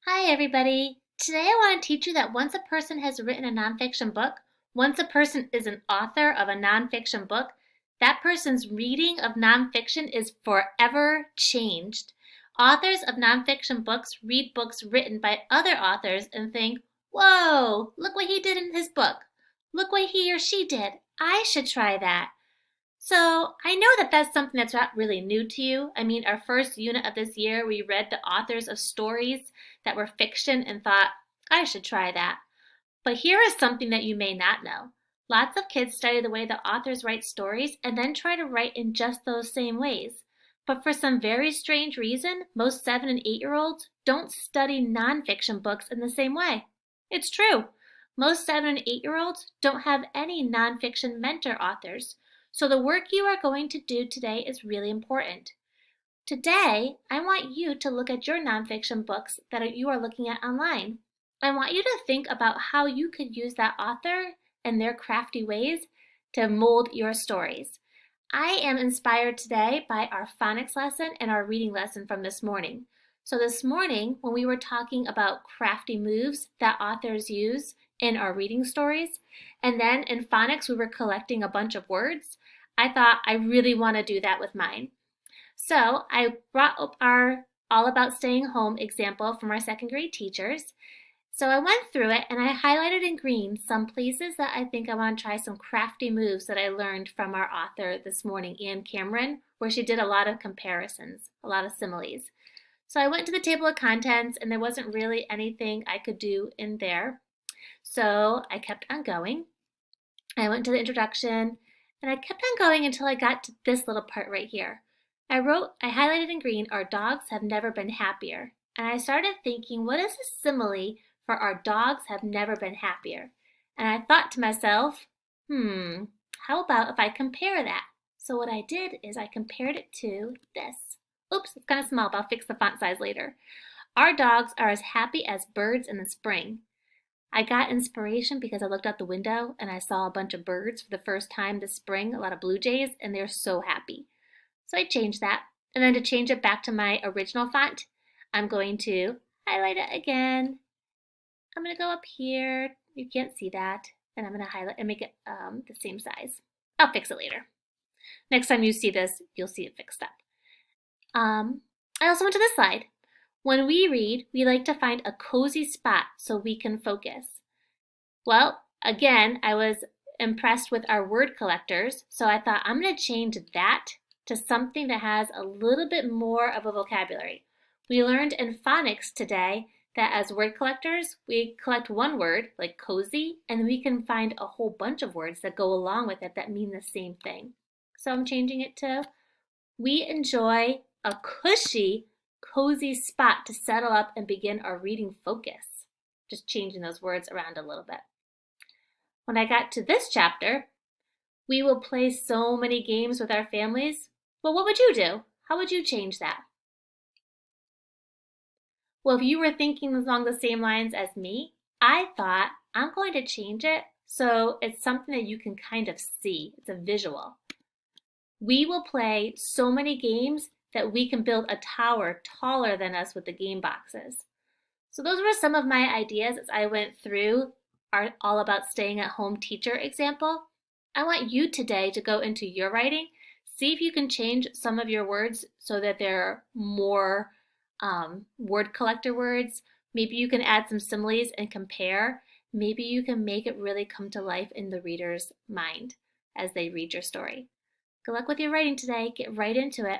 Hi, everybody. Today I want to teach you that once a person has written a nonfiction book, once a person is an author of a nonfiction book, that person's reading of nonfiction is forever changed. Authors of nonfiction books read books written by other authors and think, whoa, look what he did in his book. Look what he or she did. I should try that. So I know that that's something that's not really new to you. I mean, our first unit of this year, we read the authors of stories that were fiction and thought, I should try that. But here is something that you may not know. Lots of kids study the way the authors write stories and then try to write in just those same ways. But for some very strange reason, most 7 and 8-year-olds don't study nonfiction books in the same way. It's true. Most 7 and 8-year-olds don't have any nonfiction mentor authors. So the work you are going to do today is really important. Today, I want you to look at your nonfiction books that you are looking at online. I want you to think about how you could use that author and their crafty ways to mold your stories. I am inspired today by our phonics lesson and our reading lesson from this morning. So this morning, when we were talking about crafty moves that authors use in our reading stories, and then in phonics we were collecting a bunch of words, I thought I really want to do that with mine. So I brought up our All About Staying Home example from our second grade teachers. So I went through it and I highlighted in green some places that I think I want to try some crafty moves that I learned from our author this morning, Anne Cameron, where she did a lot of comparisons, a lot of similes. So I went to the table of contents and there wasn't really anything I could do in there. So I kept on going. I went to the introduction and I kept on going until I got to this little part right here. I highlighted in green, our dogs have never been happier. And I started thinking, what is a simile for our dogs have never been happier? And I thought to myself, how about if I compare that? So what I did is I compared it to this. Oops, it's kind of small, but I'll fix the font size later. Our dogs are as happy as birds in the spring. I got inspiration because I looked out the window and I saw a bunch of birds for the first time this spring, a lot of blue jays, and they're so happy. So I changed that. And then to change it back to my original font, I'm going to highlight it again. I'm going to go up here. You can't see that. And I'm going to highlight and make it the same size. I'll fix it later. Next time you see this, you'll see it fixed up. I also went to this slide. When we read, we like to find a cozy spot so we can focus. Well, again, I was impressed with our word collectors, so I thought I'm going to change that to something that has a little bit more of a vocabulary. We learned in phonics today that as word collectors, we collect one word, like cozy, and we can find a whole bunch of words that go along with it that mean the same thing. So I'm changing it to, we enjoy a cushy, cozy spot to settle up and begin our reading focus. Just changing those words around a little bit. When I got to this chapter, we will play so many games with our families. Well, what would you do? How would you change that? Well, if you were thinking along the same lines as me, I thought I'm going to change it so it's something that you can kind of see. It's a visual. We will play so many games that we can build a tower taller than us with the game boxes. So those were some of my ideas as I went through our All About Staying at Home teacher example. I want you today to go into your writing, see if you can change some of your words so that they're more word collector words. Maybe you can add some similes and compare. Maybe you can make it really come to life in the reader's mind as they read your story. Good luck with your writing today. Get right into it.